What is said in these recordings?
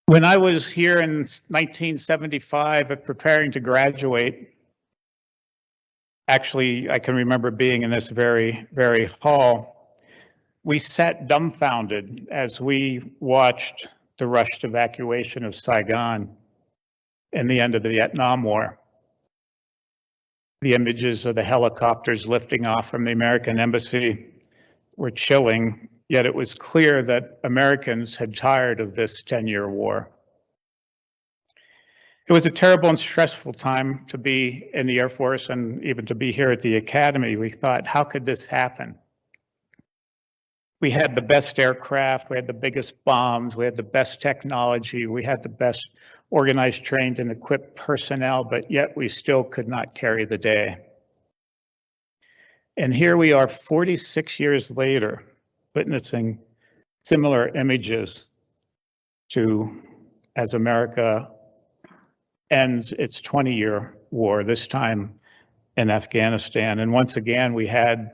When I was here in 1975 preparing to graduate, actually, I can remember being in this very hall. We sat dumbfounded as we watched the rushed evacuation of Saigon and the end of the Vietnam War. The images of the helicopters lifting off from the American embassy were chilling, yet it was clear that Americans had tired of this 10-year war. It was a terrible and stressful time to be in the Air Force and even to be here at the Academy. We thought, how could this happen? We had the best aircraft, we had the biggest bombs, we had the best technology, we had the best organized, trained, and equipped personnel, but yet we still could not carry the day. And here we are 46 years later, witnessing similar images as America ends its 20-year war, this time in Afghanistan. And once again, we had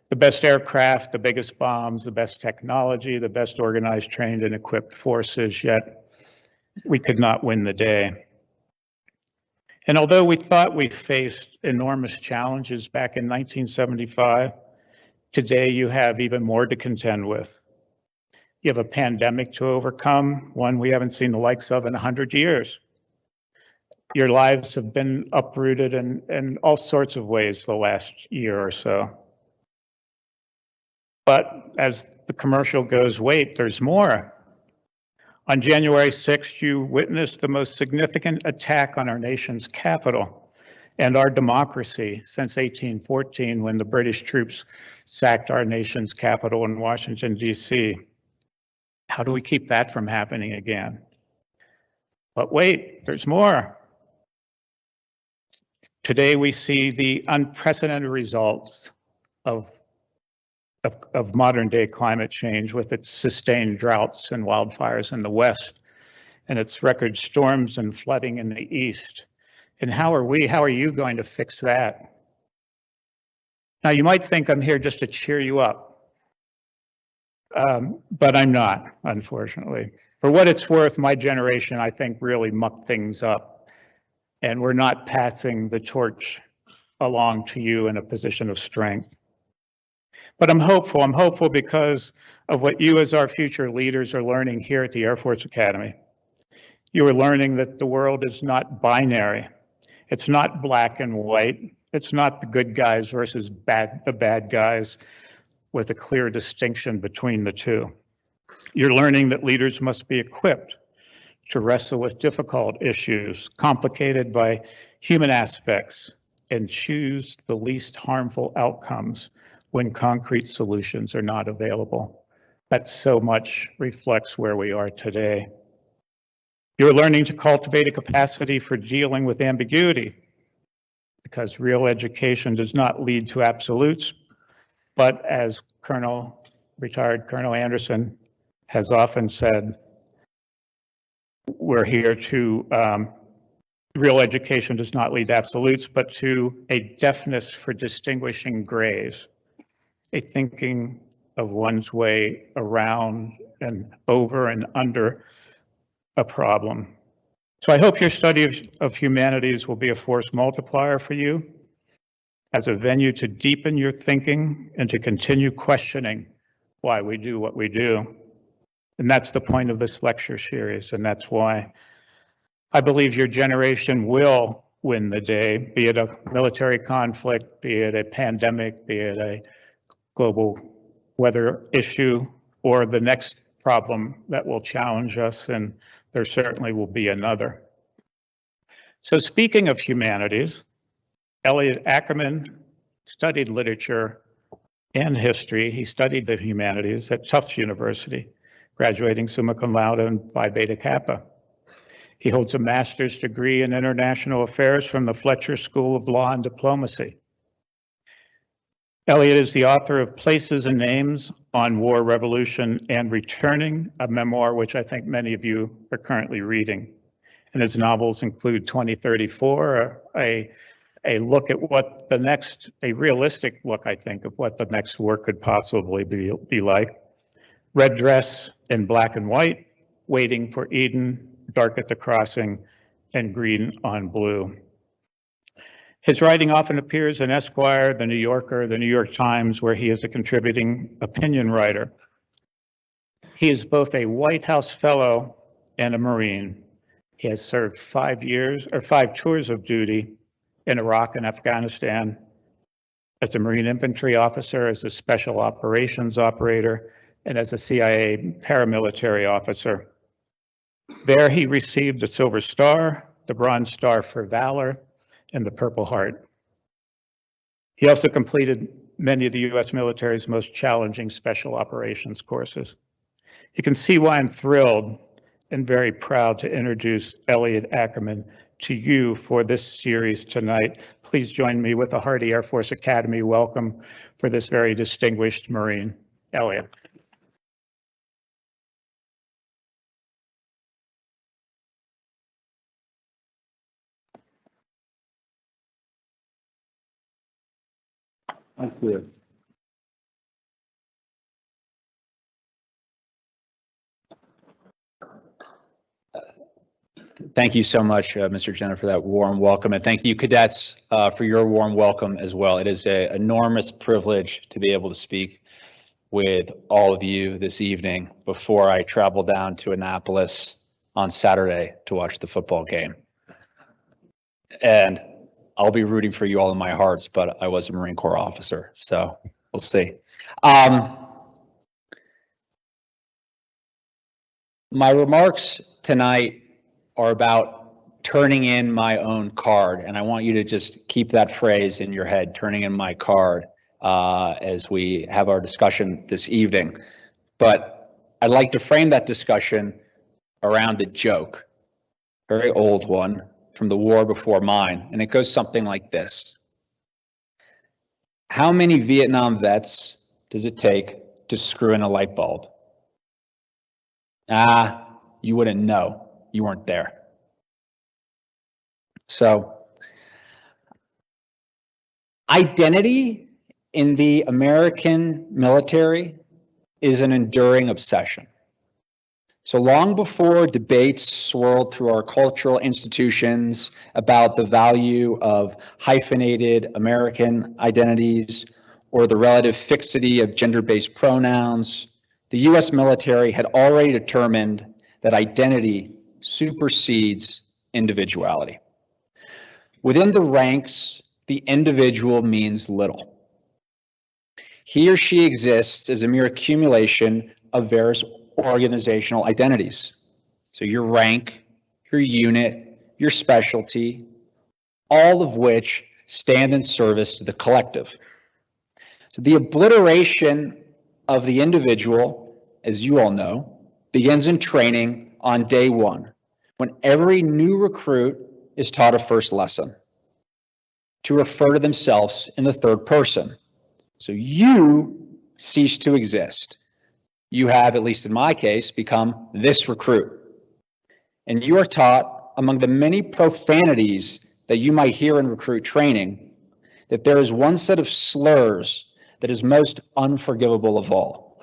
the best aircraft, the biggest bombs, the best technology, the best organized, trained, and equipped forces, yet we could not win the day. And although we thought we faced enormous challenges back in 1975, today you have even more to contend with. You have a pandemic to overcome, one we haven't seen the likes of in 100 years. Your lives have been uprooted in all sorts of ways the last year or so. But as the commercial goes, wait, there's more. On January 6th, you witnessed the most significant attack on our nation's capital and our democracy since 1814, when the British troops sacked our nation's capital in Washington, D.C. How do we keep that from happening again? But wait, there's more. Today, we see the unprecedented results of modern day climate change, with its sustained droughts and wildfires in the West, and its record storms and flooding in the East. And how are you going to fix that? Now, you might think I'm here just to cheer you up, but I'm not, unfortunately. For what it's worth, my generation, I think, really mucked things up, and we're not passing the torch along to you in a position of strength. But I'm hopeful because of what you as our future leaders are learning here at the Air Force Academy. You are learning that the world is not binary. It's not black and white. It's not the good guys versus the bad guys with a clear distinction between the two. You're learning that leaders must be equipped to wrestle with difficult issues, complicated by human aspects, and choose the least harmful outcomes when concrete solutions are not available. That so much reflects where we are today. You're learning to cultivate a capacity for dealing with ambiguity, because real education does not lead to absolutes, but as retired Colonel Anderson has often said, we're here to, real education does not lead to absolutes, but to a deafness for distinguishing grays, a thinking of one's way around and over and under a problem. So I hope your study of humanities will be a force multiplier for you, as a venue to deepen your thinking and to continue questioning why we do what we do. And that's the point of this lecture series, and that's why I believe your generation will win the day, be it a military conflict, be it a pandemic, be it a global weather issue, or the next problem that will challenge us, and there certainly will be another. So speaking of humanities, Elliot Ackerman studied literature and history. He studied the humanities at Tufts University, graduating summa cum laude and Phi Beta Kappa. He holds a master's degree in international affairs from the Fletcher School of Law and Diplomacy. Elliot is the author of Places and Names on War, Revolution, and Returning, a memoir which I think many of you are currently reading. And his novels include 2034, a look at what the next, a realistic look, I think, of what the next war could possibly be like. Red Dress in Black and White, Waiting for Eden, dark at the crossing, and green on blue. His writing often appears in Esquire, The New Yorker, The New York Times, where he is a contributing opinion writer. He is both a White House Fellow and a Marine. He has served 5 tours of duty in Iraq and Afghanistan as a Marine infantry officer, as a special operations operator, and as a CIA paramilitary officer. There he received the Silver Star, the Bronze Star for Valor, and the Purple Heart. He also completed many of the U.S. military's most challenging special operations courses. You can see why I'm thrilled and very proud to introduce Elliot Ackerman to you for this series tonight. Please join me with a hearty Air Force Academy welcome for this very distinguished Marine. Elliot. Thank you. Thank you so much, Mr. Jannetta, for that warm welcome, and thank you, cadets, for your warm welcome as well. It is an enormous privilege to be able to speak with all of you this evening before I travel down to Annapolis on Saturday to watch the football game. And I'll be rooting for you all in my hearts, but I was a Marine Corps officer, so we'll see. My remarks tonight are about turning in my own card, and I want you to just keep that phrase in your head, turning in my card, as we have our discussion this evening. But I'd like to frame that discussion around a joke, a very old one from the war before mine, and it goes something like this. How many Vietnam vets does it take to screw in a light bulb? You wouldn't know. You weren't there. So, identity in the American military is an enduring obsession. So long before debates swirled through our cultural institutions about the value of hyphenated American identities or the relative fixity of gender-based pronouns, the US military had already determined that identity supersedes individuality. Within the ranks, the individual means little. He or she exists as a mere accumulation of various organizational identities. So your rank, your unit, your specialty, all of which stand in service to the collective. So the obliteration of the individual, as you all know, begins in training on day one, when every new recruit is taught a first lesson, to refer to themselves in the third person. So you cease to exist. You have, at least in my case, become this recruit. And you are taught, among the many profanities that you might hear in recruit training, that there is one set of slurs that is most unforgivable of all.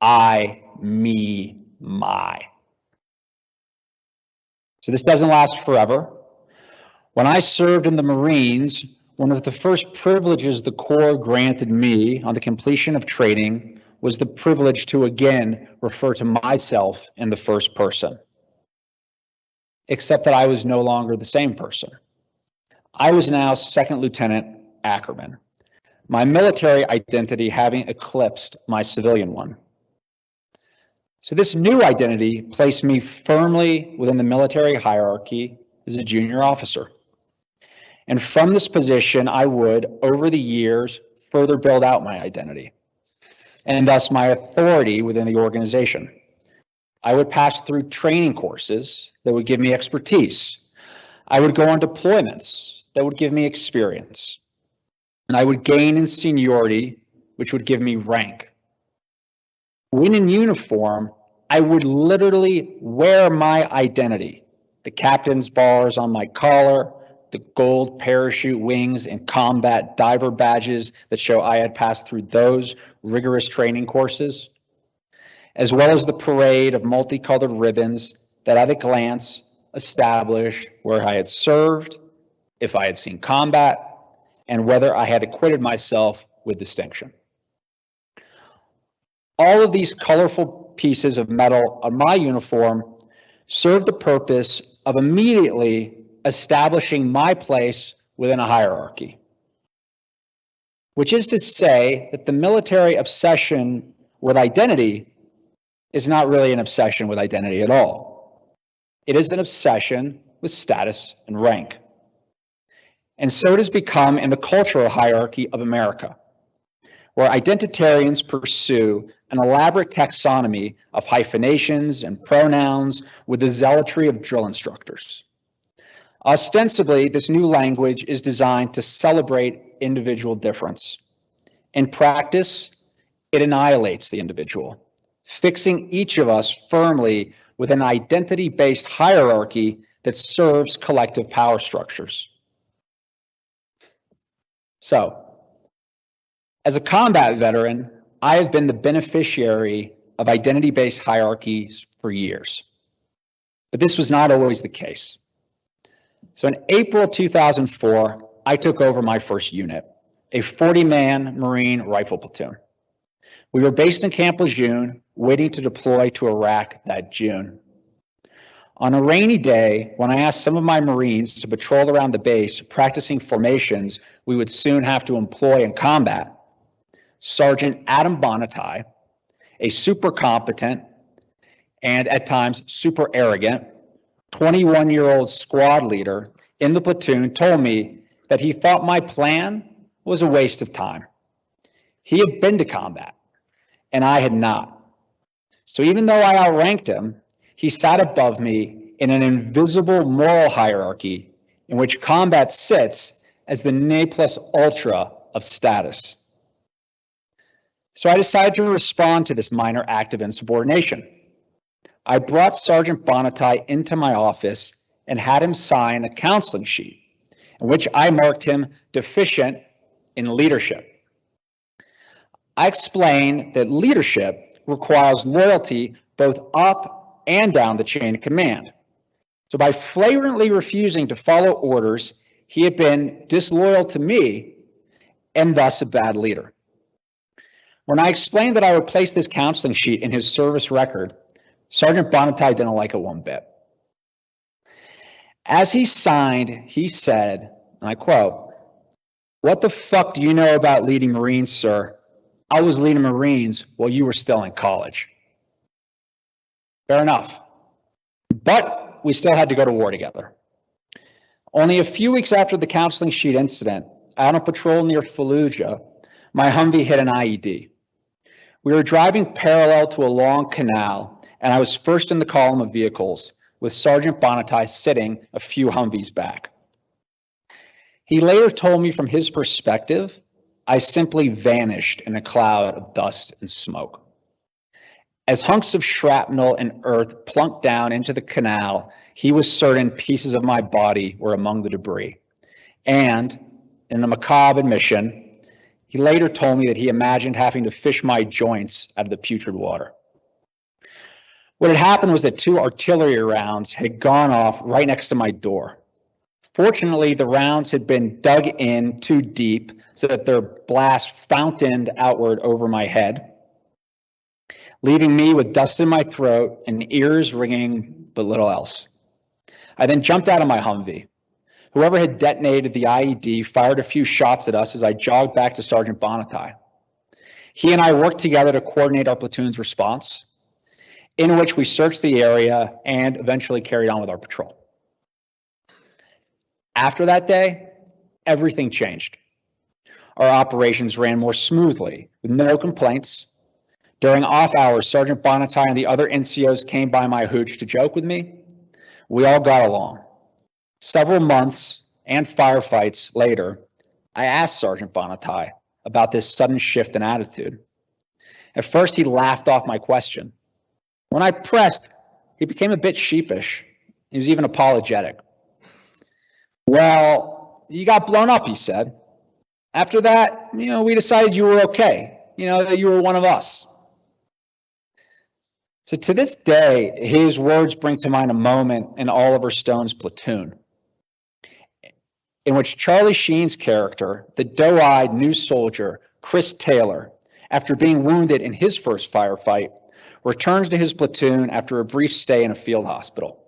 I, me, my. So this doesn't last forever. When I served in the Marines, one of the first privileges the Corps granted me on the completion of training was the privilege to again refer to myself in the first person. Except that I was no longer the same person. I was now Second Lieutenant Ackerman, my military identity having eclipsed my civilian one. So this new identity placed me firmly within the military hierarchy as a junior officer. And from this position, I would, over the years, further build out my identity, and thus my authority within the organization. I would pass through training courses that would give me expertise. I would go on deployments that would give me experience. And I would gain in seniority, which would give me rank. When in uniform, I would literally wear my identity, the captain's bars on my collar, the gold parachute wings and combat diver badges that show I had passed through those rigorous training courses, as well as the parade of multicolored ribbons that at a glance established where I had served, if I had seen combat, and whether I had acquitted myself with distinction. All of these colorful pieces of metal on my uniform served the purpose of immediately establishing my place within a hierarchy, which is to say that the military obsession with identity is not really an obsession with identity at all. It is an obsession with status and rank. And so it has become in the cultural hierarchy of America, where identitarians pursue an elaborate taxonomy of hyphenations and pronouns with the zealotry of drill instructors. Ostensibly, this new language is designed to celebrate individual difference. In practice, it annihilates the individual, fixing each of us firmly with an identity-based hierarchy that serves collective power structures. So, as a combat veteran, I have been the beneficiary of identity-based hierarchies for years. But this was not always the case. So in April 2004, I took over my first unit, a 40-man Marine rifle platoon. We were based in Camp Lejeune, waiting to deploy to Iraq that June. On a rainy day, when I asked some of my Marines to patrol around the base, practicing formations we would soon have to employ in combat, Sergeant Adam Bonatai, a super competent and at times super arrogant 21-year-old squad leader in the platoon, told me that he thought my plan was a waste of time. He had been to combat, and I had not. So even though I outranked him, he sat above me in an invisible moral hierarchy in which combat sits as the ne plus ultra of status. So I decided to respond to this minor act of insubordination. I brought Sergeant Bonatai into my office and had him sign a counseling sheet in which I marked him deficient in leadership. I explained that leadership requires loyalty both up and down the chain of command. So by flagrantly refusing to follow orders, he had been disloyal to me and thus a bad leader. When I explained that I would place this counseling sheet in his service record, Sergeant Bonatai didn't like it one bit. As he signed, he said, and I quote, "What the fuck do you know about leading Marines, sir? I was leading Marines while you were still in college." Fair enough. But we still had to go to war together. Only a few weeks after the counseling sheet incident, out on patrol near Fallujah, my Humvee hit an IED. We were driving parallel to a long canal, and I was first in the column of vehicles, with Sergeant Bonatai sitting a few Humvees back. He later told me from his perspective, I simply vanished in a cloud of dust and smoke. As hunks of shrapnel and earth plunked down into the canal, he was certain pieces of my body were among the debris. And, in a macabre admission, he later told me that he imagined having to fish my joints out of the putrid water. What had happened was that 2 artillery rounds had gone off right next to my door. Fortunately, the rounds had been dug in too deep so that their blast fountained outward over my head, leaving me with dust in my throat and ears ringing, but little else. I then jumped out of my Humvee. Whoever had detonated the IED fired a few shots at us as I jogged back to Sergeant Bonatai. He and I worked together to coordinate our platoon's response, in which we searched the area and eventually carried on with our patrol. After that day, everything changed. Our operations ran more smoothly, with no complaints. During off hours, Sergeant Bonatai and the other NCOs came by my hooch to joke with me. We all got along. Several months and firefights later, I asked Sergeant Bonatai about this sudden shift in attitude. At first, he laughed off my question. When I pressed, he became a bit sheepish. He was even apologetic. "Well, you got blown up," he said. "After that, we decided you were okay, that you were one of us." So to this day, his words bring to mind a moment in Oliver Stone's Platoon, in which Charlie Sheen's character, the doe-eyed new soldier, Chris Taylor, after being wounded in his first firefight, returns to his platoon after a brief stay in a field hospital.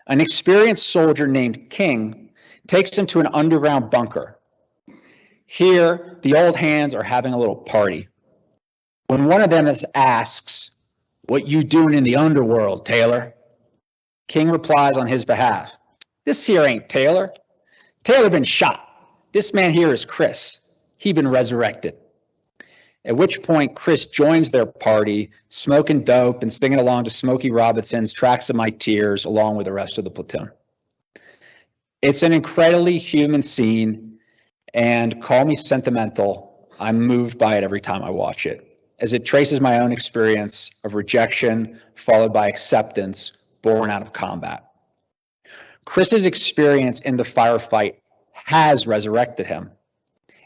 An experienced soldier named King takes him to an underground bunker. Here, the old hands are having a little party. When one of them asks, "What you doing in the underworld, Taylor?" King replies on his behalf, "This here ain't Taylor. Taylor been shot. This man here is Chris. He been resurrected." At which point Chris joins their party, smoking dope and singing along to Smokey Robinson's Tracks of My Tears along with the rest of the platoon. It's an incredibly human scene, and call me sentimental, I'm moved by it every time I watch it, as it traces my own experience of rejection followed by acceptance born out of combat. Chris's experience in the firefight has resurrected him.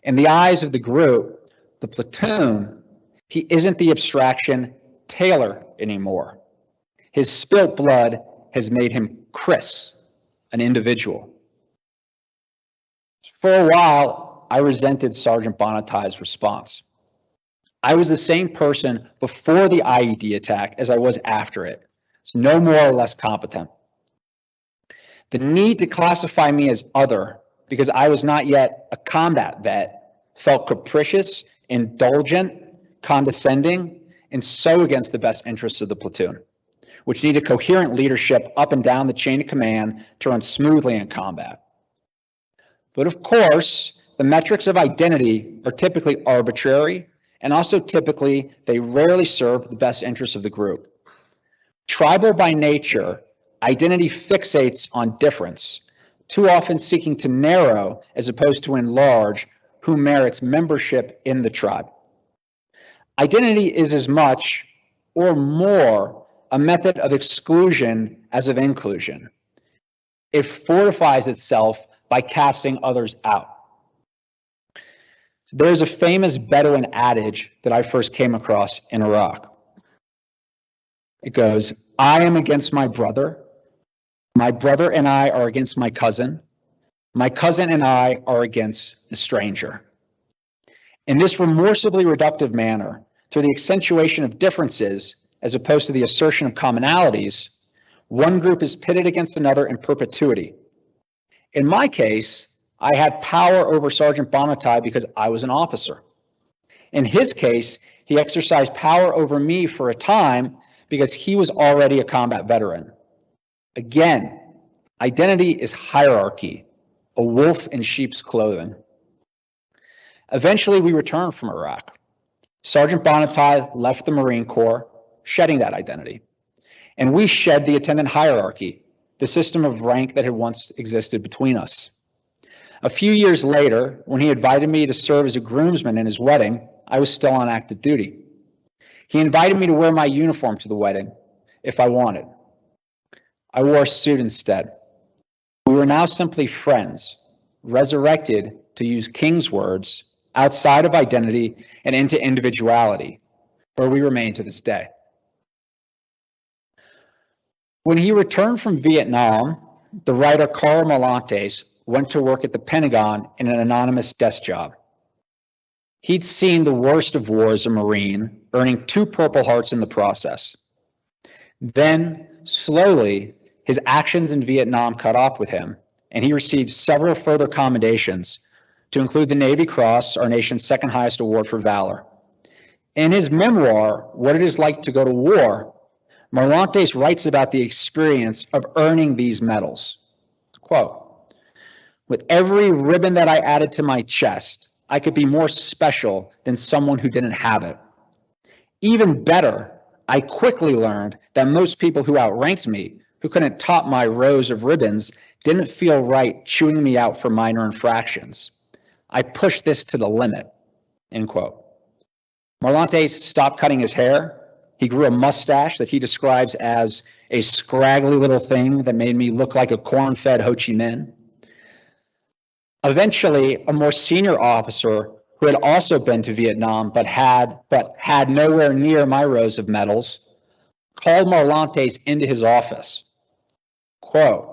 In the eyes of the group, the platoon, he isn't the abstraction Taylor anymore. His spilt blood has made him Chris, an individual. For a while, I resented Sergeant Bonatai's response. I was the same person before the IED attack as I was after it. It's no more or less competent. The need to classify me as other because I was not yet a combat vet felt capricious, indulgent, condescending, and so against the best interests of the platoon, which needed coherent leadership up and down the chain of command to run smoothly in combat. But of course, the metrics of identity are typically arbitrary, and also typically they rarely serve the best interests of the group. Tribal by nature, identity fixates on difference, too often seeking to narrow as opposed to enlarge who merits membership in the tribe. Identity is as much or more a method of exclusion as of inclusion. It fortifies itself by casting others out. There's a famous Bedouin adage that I first came across in Iraq. It goes, "I am against my brother and I are against my cousin and I are against the stranger." In this remorsably reductive manner, through the accentuation of differences as opposed to the assertion of commonalities, one group is pitted against another in perpetuity. In my case, I had power over Sergeant Bonatai because I was an officer. In his case, he exercised power over me for a time because he was already a combat veteran. Again, identity is hierarchy, a wolf in sheep's clothing. Eventually, we returned from Iraq. Sergeant Bonatai left the Marine Corps, shedding that identity. And we shed the attendant hierarchy, the system of rank that had once existed between us. A few years later, when he invited me to serve as a groomsman in his wedding, I was still on active duty. He invited me to wear my uniform to the wedding if I wanted. I wore a suit instead. We were now simply friends, resurrected, to use King's words, outside of identity and into individuality, where we remain to this day. When he returned from Vietnam, the writer Carl Molantes went to work at the Pentagon in an anonymous desk job. He'd seen the worst of war as a Marine, earning 2 Purple Hearts in the process. Then, slowly, his actions in Vietnam caught up with him, and he received several further commendations, to include the Navy Cross, our nation's second highest award for valor. In his memoir, What It Is Like to Go to War, Molantes writes about the experience of earning these medals. Quote, "With every ribbon that I added to my chest, I could be more special than someone who didn't have it. Even better, I quickly learned that most people who outranked me, who couldn't top my rows of ribbons, didn't feel right chewing me out for minor infractions. I pushed this to the limit," end quote. Molantes stopped cutting his hair. He grew a mustache that he describes as a scraggly little thing that made me look like a corn-fed Ho Chi Minh. Eventually, a more senior officer who had also been to Vietnam but had nowhere near my rows of medals, called Marlantes into his office. Quote,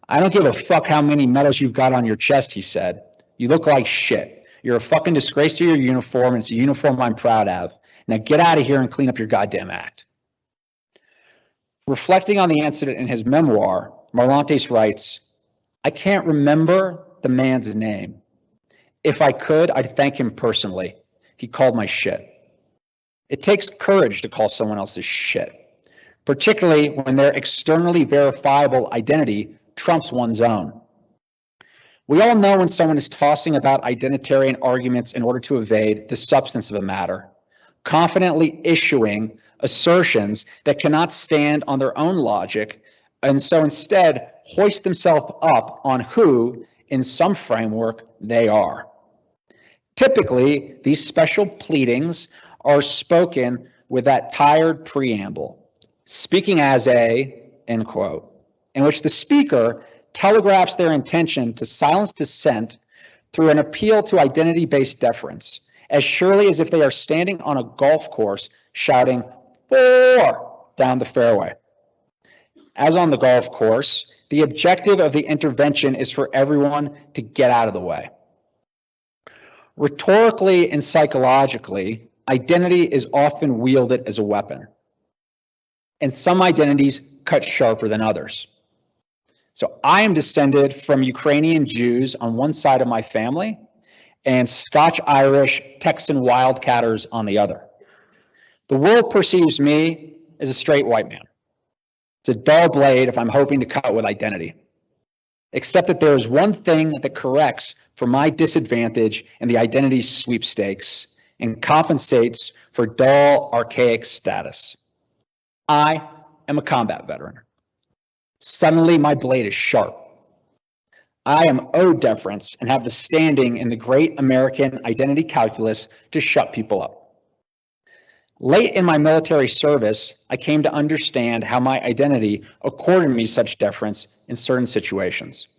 "I don't give a fuck how many medals you've got on your chest," he said. "You look like shit. You're a fucking disgrace to your uniform, and it's a uniform I'm proud of. Now get out of here and clean up your goddamn act." Reflecting on the incident in his memoir, Marlantes writes, "I can't remember the man's name. If I could, I'd thank him personally. He called my shit." It takes courage to call someone else's shit, particularly when their externally verifiable identity trumps one's own. We all know when someone is tossing about identitarian arguments in order to evade the substance of a matter, confidently issuing assertions that cannot stand on their own logic, and so instead hoist themselves up on who, in some framework, they are. Typically, these special pleadings are spoken with that tired preamble, "speaking as a," end quote, in which the speaker telegraphs their intention to silence dissent through an appeal to identity-based deference, as surely as if they are standing on a golf course shouting "4" down the fairway. As on the golf course, the objective of the intervention is for everyone to get out of the way. Rhetorically and psychologically, identity is often wielded as a weapon, and some identities cut sharper than others. So I am descended from Ukrainian Jews on one side of my family and Scotch-Irish Texan wildcatters on the other. The world perceives me as a straight white man. It's a dull blade if I'm hoping to cut with identity. Except that there is one thing that corrects for my disadvantage in the identity sweepstakes and compensates for dull, archaic status. I am a combat veteran. Suddenly, my blade is sharp. I am owed deference and have the standing in the great American identity calculus to shut people up. Late in my military service, I came to understand how my identity accorded me such deference in certain situations.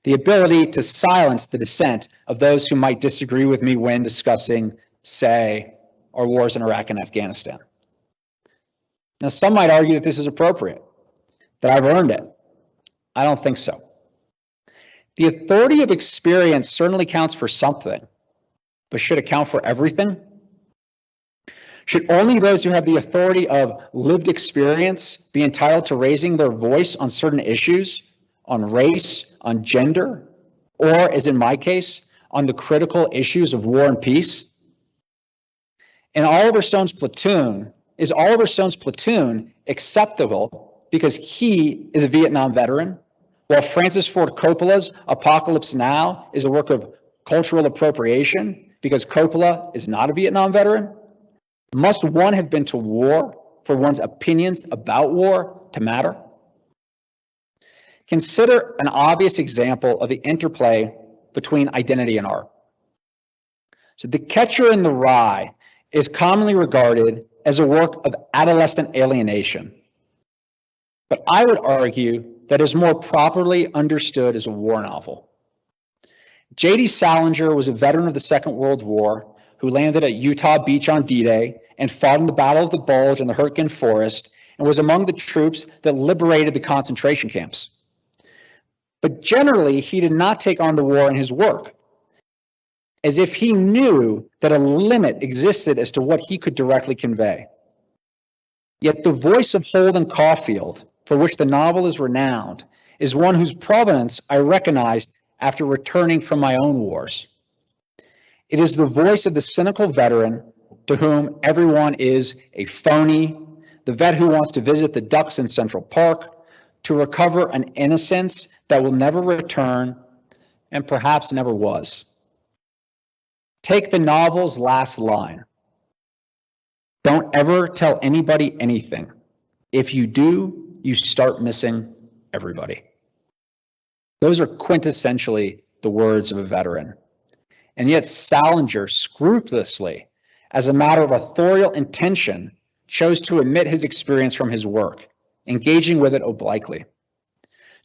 The ability to silence the dissent of those who might disagree with me when discussing, say, our wars in Iraq and Afghanistan. Now, some might argue that this is appropriate, that I've earned it. I don't think so. The authority of experience certainly counts for something, but should it count for everything? Should only those who have the authority of lived experience be entitled to raising their voice on certain issues, on race, on gender, or, as in my case, on the critical issues of war and peace? And Oliver Stone's platoon, is Oliver Stone's platoon acceptable because he is a Vietnam veteran, while Francis Ford Coppola's Apocalypse Now is a work of cultural appropriation because Coppola is not a Vietnam veteran? Must one have been to war for one's opinions about war to matter? Consider an obvious example of the interplay between identity and art. So The Catcher in the Rye is commonly regarded as a work of adolescent alienation, but I would argue that is more properly understood as a war novel. J.D. Salinger was a veteran of the Second World War who landed at Utah Beach on D-Day and fought in the Battle of the Bulge in the Hurtgen Forest and was among the troops that liberated the concentration camps. But generally, he did not take on the war in his work, as if he knew that a limit existed as to what he could directly convey. Yet the voice of Holden Caulfield, for which the novel is renowned, is one whose provenance I recognized after returning from my own wars. It is the voice of the cynical veteran to whom everyone is a phony, the vet who wants to visit the ducks in Central Park, to recover an innocence that will never return and perhaps never was. Take the novel's last line. Don't ever tell anybody anything. If you do, you start missing everybody. Those are quintessentially the words of a veteran. And yet Salinger scrupulously, as a matter of authorial intention, chose to omit his experience from his work, engaging with it obliquely.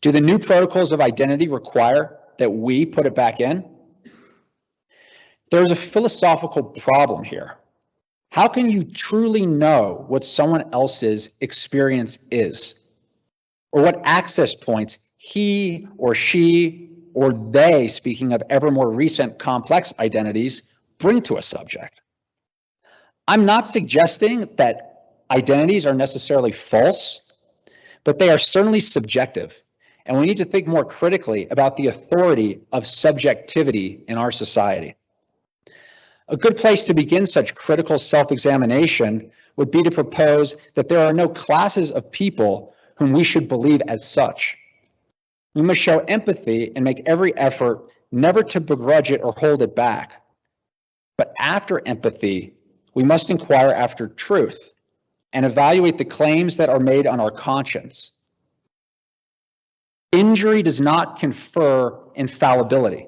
Do the new protocols of identity require that we put it back in? There is a philosophical problem here. How can you truly know what someone else's experience is, or what access points he or she or they, speaking of ever more recent complex identities, bring to a subject? I'm not suggesting that identities are necessarily false, but they are certainly subjective, and we need to think more critically about the authority of subjectivity in our society. A good place to begin such critical self-examination would be to propose that there are no classes of people whom we should believe as such. We must show empathy and make every effort never to begrudge it or hold it back. But after empathy, we must inquire after truth and evaluate the claims that are made on our conscience. Injury does not confer infallibility.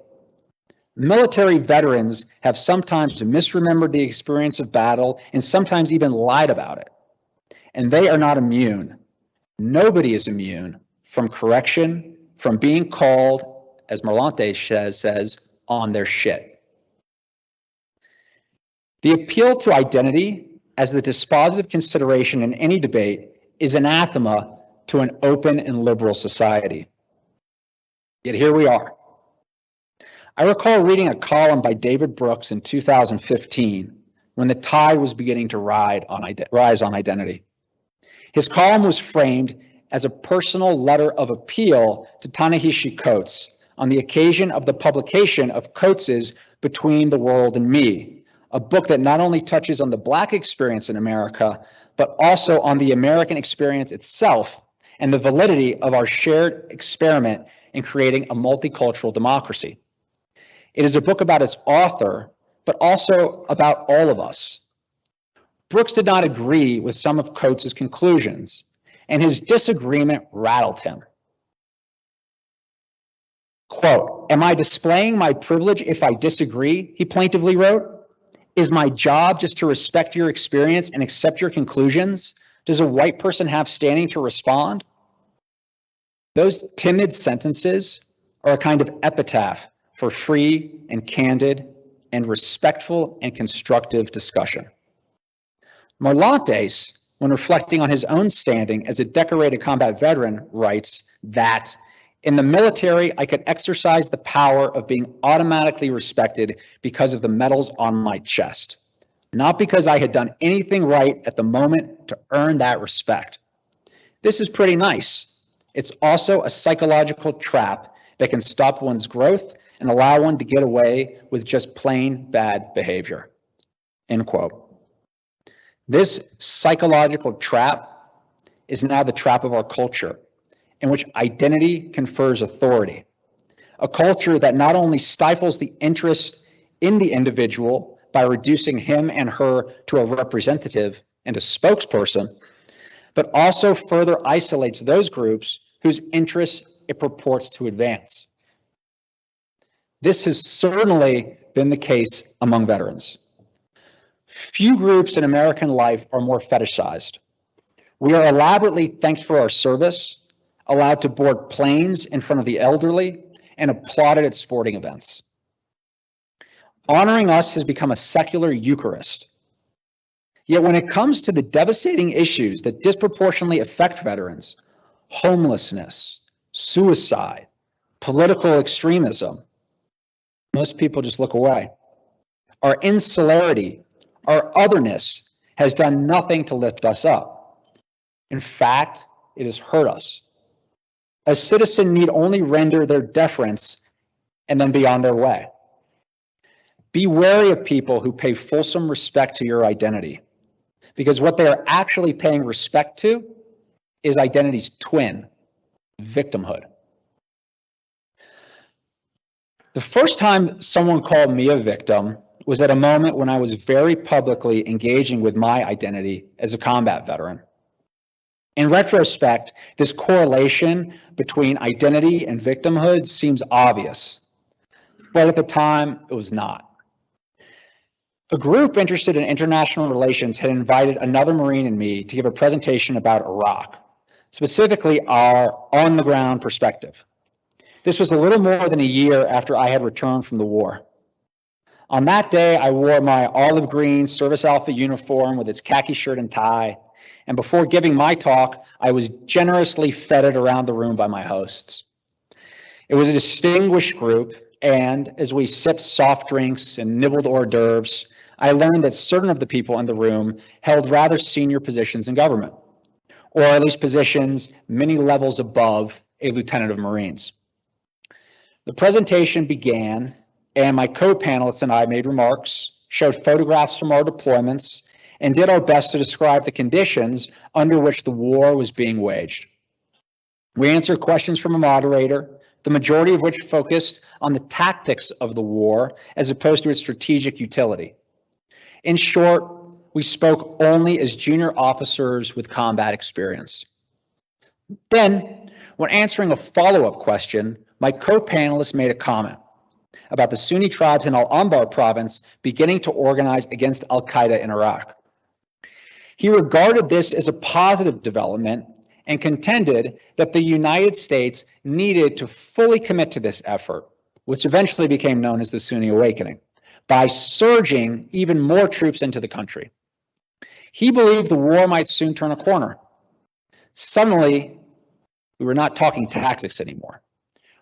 Military veterans have sometimes misremembered the experience of battle and sometimes even lied about it. And they are not immune. Nobody is immune from correction, from being called, as Merlante says, on their shit. The appeal to identity as the dispositive consideration in any debate is anathema to an open and liberal society. Yet here we are. I recall reading a column by David Brooks in 2015 when the tide was beginning to rise on identity. His column was framed as a personal letter of appeal to Ta-Nehisi Coates on the occasion of the publication of Coates's Between the World and Me, a book that not only touches on the Black experience in America, but also on the American experience itself and the validity of our shared experiment in creating a multicultural democracy. It is a book about its author, but also about all of us. Brooks did not agree with some of Coates's conclusions, and his disagreement rattled him. Quote, "Am I displaying my privilege if I disagree?" he plaintively wrote. "Is my job just to respect your experience and accept your conclusions? Does a white person have standing to respond?" Those timid sentences are a kind of epitaph for free and candid and respectful and constructive discussion. Merlante, when reflecting on his own standing as a decorated combat veteran, writes that, "In the military, I could exercise the power of being automatically respected because of the medals on my chest, not because I had done anything right at the moment to earn that respect." This is pretty nice. It's also a psychological trap that can stop one's growth and allow one to get away with just plain bad behavior. End quote. This psychological trap is now the trap of our culture, in which identity confers authority. A culture that not only stifles the interest in the individual by reducing him and her to a representative and a spokesperson, but also further isolates those groups whose interests it purports to advance. This has certainly been the case among veterans. Few groups in American life are more fetishized. We are elaborately thanked for our service, allowed to board planes in front of the elderly, and applauded at sporting events. Honoring us has become a secular Eucharist. Yet when it comes to the devastating issues that disproportionately affect veterans, homelessness, suicide, political extremism, most people just look away. Our insularity, our otherness has done nothing to lift us up. In fact, it has hurt us. A citizen need only render their deference and then be on their way. Be wary of people who pay fulsome respect to your identity, because what they are actually paying respect to is identity's twin, victimhood. The first time someone called me a victim was at a moment when I was very publicly engaging with my identity as a combat veteran. In retrospect, this correlation between identity and victimhood seems obvious, but at the time, it was not. A group interested in international relations had invited another Marine and me to give a presentation about Iraq, specifically our on-the-ground perspective. This was a little more than a year after I had returned from the war. On that day, I wore my olive green Service Alpha uniform with its khaki shirt and tie, and before giving my talk, I was generously feted around the room by my hosts. It was a distinguished group, and as we sipped soft drinks and nibbled hors d'oeuvres, I learned that certain of the people in the room held rather senior positions in government, or at least positions many levels above a lieutenant of Marines. The presentation began, and my co-panelists and I made remarks, showed photographs from our deployments, and did our best to describe the conditions under which the war was being waged. We answered questions from a moderator, the majority of which focused on the tactics of the war as opposed to its strategic utility. In short, we spoke only as junior officers with combat experience. Then, when answering a follow-up question, my co-panelist made a comment about the Sunni tribes in Al-Anbar province beginning to organize against al-Qaeda in Iraq. He regarded this as a positive development and contended that the United States needed to fully commit to this effort, which eventually became known as the Sunni Awakening, by surging even more troops into the country. He believed the war might soon turn a corner. Suddenly, we were not talking tactics anymore.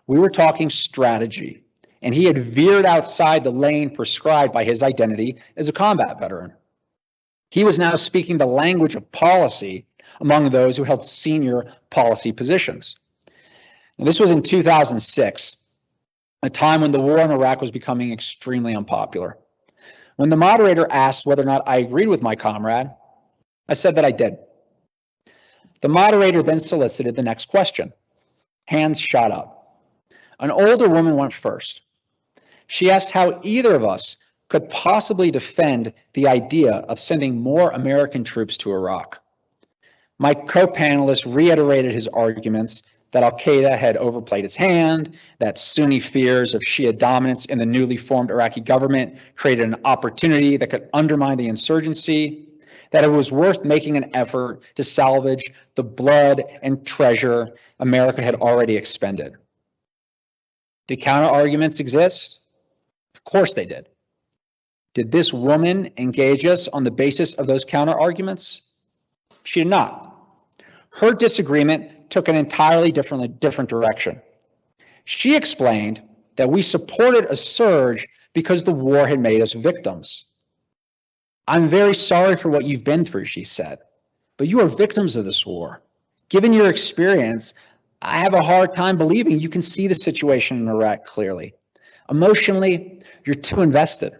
We were talking strategy, and he had veered outside the lane prescribed by his identity as a combat veteran. He was now speaking the language of policy among those who held senior policy positions. And this was in 2006, a time when the war in Iraq was becoming extremely unpopular. When the moderator asked whether or not I agreed with my comrade, I said that I did. The moderator then solicited the next question. Hands shot up. An older woman went first. She asked how either of us could possibly defend the idea of sending more American troops to Iraq. My co-panelist reiterated his arguments that al-Qaeda had overplayed its hand, that Sunni fears of Shia dominance in the newly formed Iraqi government created an opportunity that could undermine the insurgency, that it was worth making an effort to salvage the blood and treasure America had already expended. Did counter-arguments exist? Of course they did. Did this woman engage us on the basis of those counter-arguments? She did not. Her disagreement took an entirely different direction. She explained that we supported a surge because the war had made us victims. I'm very sorry for what you've been through, she said, but you are victims of this war. Given your experience, I have a hard time believing you can see the situation in Iraq clearly. Emotionally, you're too invested.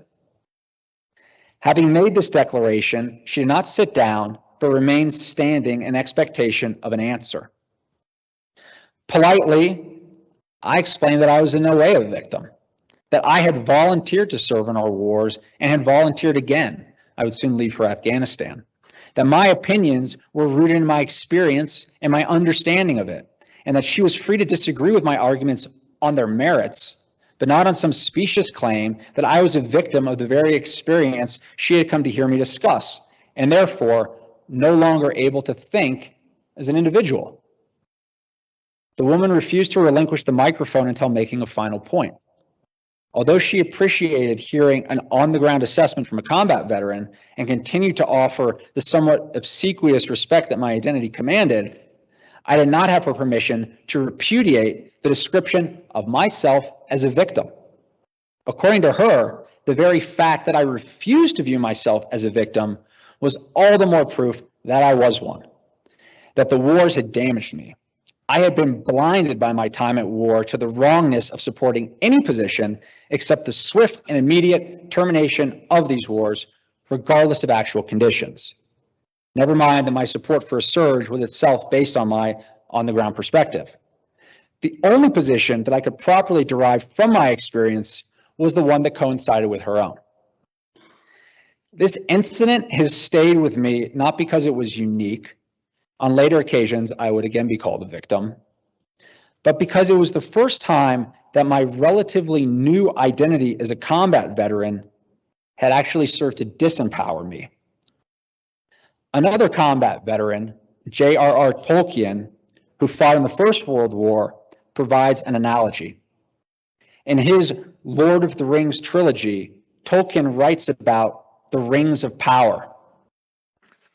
Having made this declaration, she did not sit down, but remained standing in expectation of an answer. Politely, I explained that I was in no way a victim, that I had volunteered to serve in our wars and had volunteered again. I would soon leave for Afghanistan. That my opinions were rooted in my experience and my understanding of it, and that she was free to disagree with my arguments on their merits, but not on some specious claim that I was a victim of the very experience she had come to hear me discuss, and therefore no longer able to think as an individual. The woman refused to relinquish the microphone until making a final point. Although she appreciated hearing an on-the-ground assessment from a combat veteran and continued to offer the somewhat obsequious respect that my identity commanded, I did not have her permission to repudiate the description of myself as a victim. According to her, the very fact that I refused to view myself as a victim was all the more proof that I was one, that the wars had damaged me. I had been blinded by my time at war to the wrongness of supporting any position except the swift and immediate termination of these wars, regardless of actual conditions. Never mind that my support for a surge was itself based on my on-the-ground perspective. The only position that I could properly derive from my experience was the one that coincided with her own. This incident has stayed with me not because it was unique. On later occasions, I would again be called a victim, but because it was the first time that my relatively new identity as a combat veteran had actually served to disempower me. Another combat veteran, J.R.R. Tolkien, who fought in the First World War, provides an analogy. In his Lord of the Rings trilogy, Tolkien writes about the rings of power,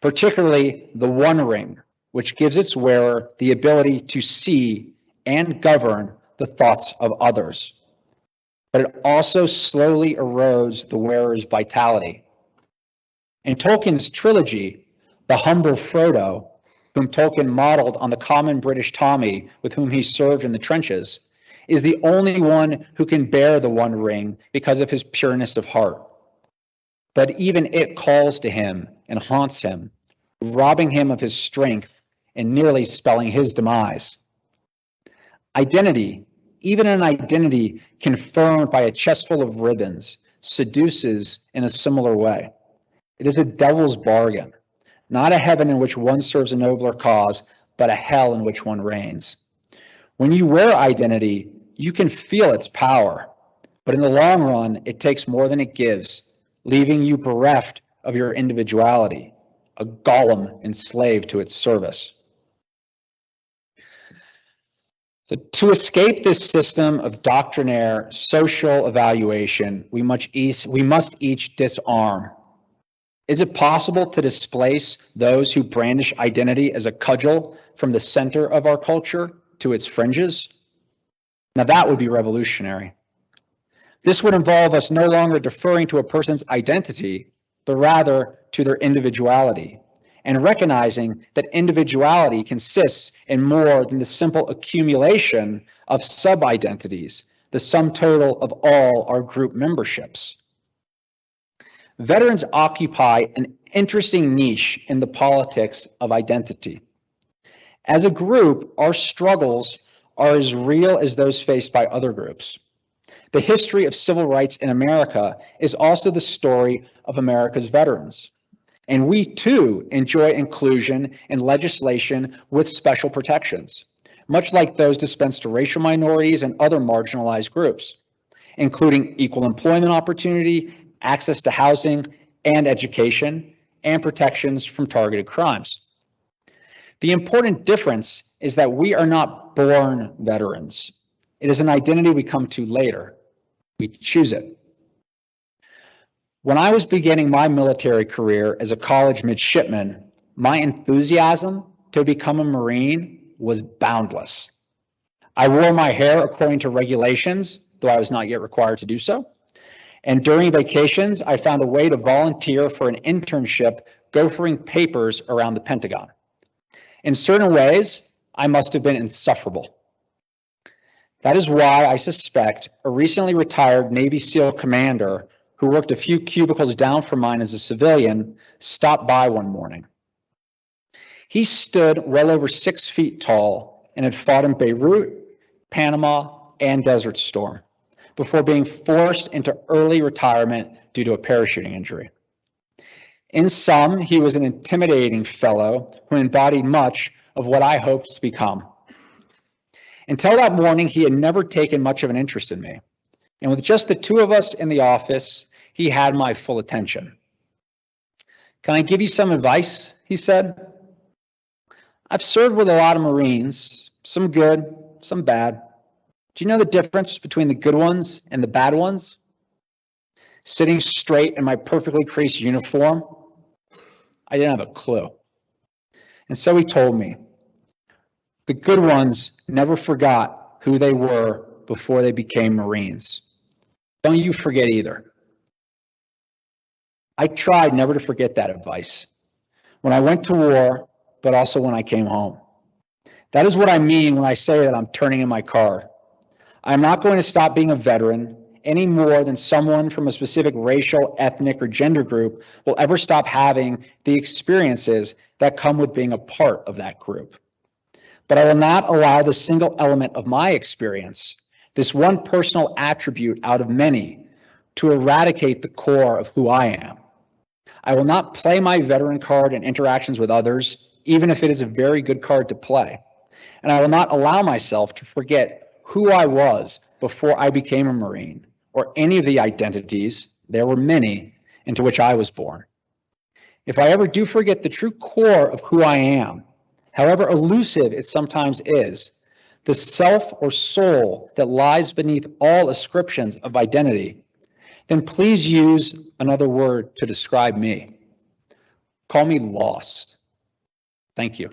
particularly the One Ring, which gives its wearer the ability to see and govern the thoughts of others. But it also slowly erodes the wearer's vitality. In Tolkien's trilogy, the humble Frodo, whom Tolkien modeled on the common British Tommy with whom he served in the trenches, is the only one who can bear the One Ring because of his pureness of heart. But even it calls to him and haunts him, robbing him of his strength and nearly spelling his demise. Identity, even an identity confirmed by a chest full of ribbons, seduces in a similar way. It is a devil's bargain, not a heaven in which one serves a nobler cause, but a hell in which one reigns. When you wear identity, you can feel its power, but in the long run, it takes more than it gives, leaving you bereft of your individuality, a golem enslaved to its service. So to escape this system of doctrinaire social evaluation, we must each disarm. Is it possible to displace those who brandish identity as a cudgel from the center of our culture to its fringes? Now that would be revolutionary. This would involve us no longer deferring to a person's identity, but rather to their individuality, and recognizing that individuality consists in more than the simple accumulation of sub-identities, the sum total of all our group memberships. Veterans occupy an interesting niche in the politics of identity. As a group, our struggles are as real as those faced by other groups. The history of civil rights in America is also the story of America's veterans. And we too enjoy inclusion in legislation with special protections, much like those dispensed to racial minorities and other marginalized groups, including equal employment opportunity, access to housing and education, and protections from targeted crimes. The important difference is that we are not born veterans. It is an identity we come to later. We choose it. When I was beginning my military career as a college midshipman, my enthusiasm to become a Marine was boundless. I wore my hair according to regulations, though I was not yet required to do so. And during vacations, I found a way to volunteer for an internship gophering papers around the Pentagon. In certain ways, I must have been insufferable. That is why I suspect a recently retired Navy SEAL commander who worked a few cubicles down from mine as a civilian stopped by one morning. He stood well over 6 feet tall and had fought in Beirut, Panama, and Desert Storm before being forced into early retirement due to a parachuting injury. In sum, he was an intimidating fellow who embodied much of what I hoped to become. Until that morning, he had never taken much of an interest in me. And with just the two of us in the office, he had my full attention. "Can I give you some advice?" he said. "I've served with a lot of Marines, some good, some bad. Do you know the difference between the good ones and the bad ones?" Sitting straight in my perfectly creased uniform, I didn't have a clue. And so he told me, "The good ones never forgot who they were before they became Marines. Don't you forget either." I tried never to forget that advice when I went to war, but also when I came home. That is what I mean when I say that I'm turning in my card. I'm not going to stop being a veteran any more than someone from a specific racial, ethnic, or gender group will ever stop having the experiences that come with being a part of that group. But I will not allow the single element of my experience, this one personal attribute out of many, to eradicate the core of who I am. I will not play my veteran card in interactions with others, even if it is a very good card to play. And I will not allow myself to forget who I was before I became a Marine, or any of the identities, there were many, into which I was born. If I ever do forget the true core of who I am, however elusive it sometimes is, the self or soul that lies beneath all ascriptions of identity, then please use another word to describe me. Call me lost. Thank you.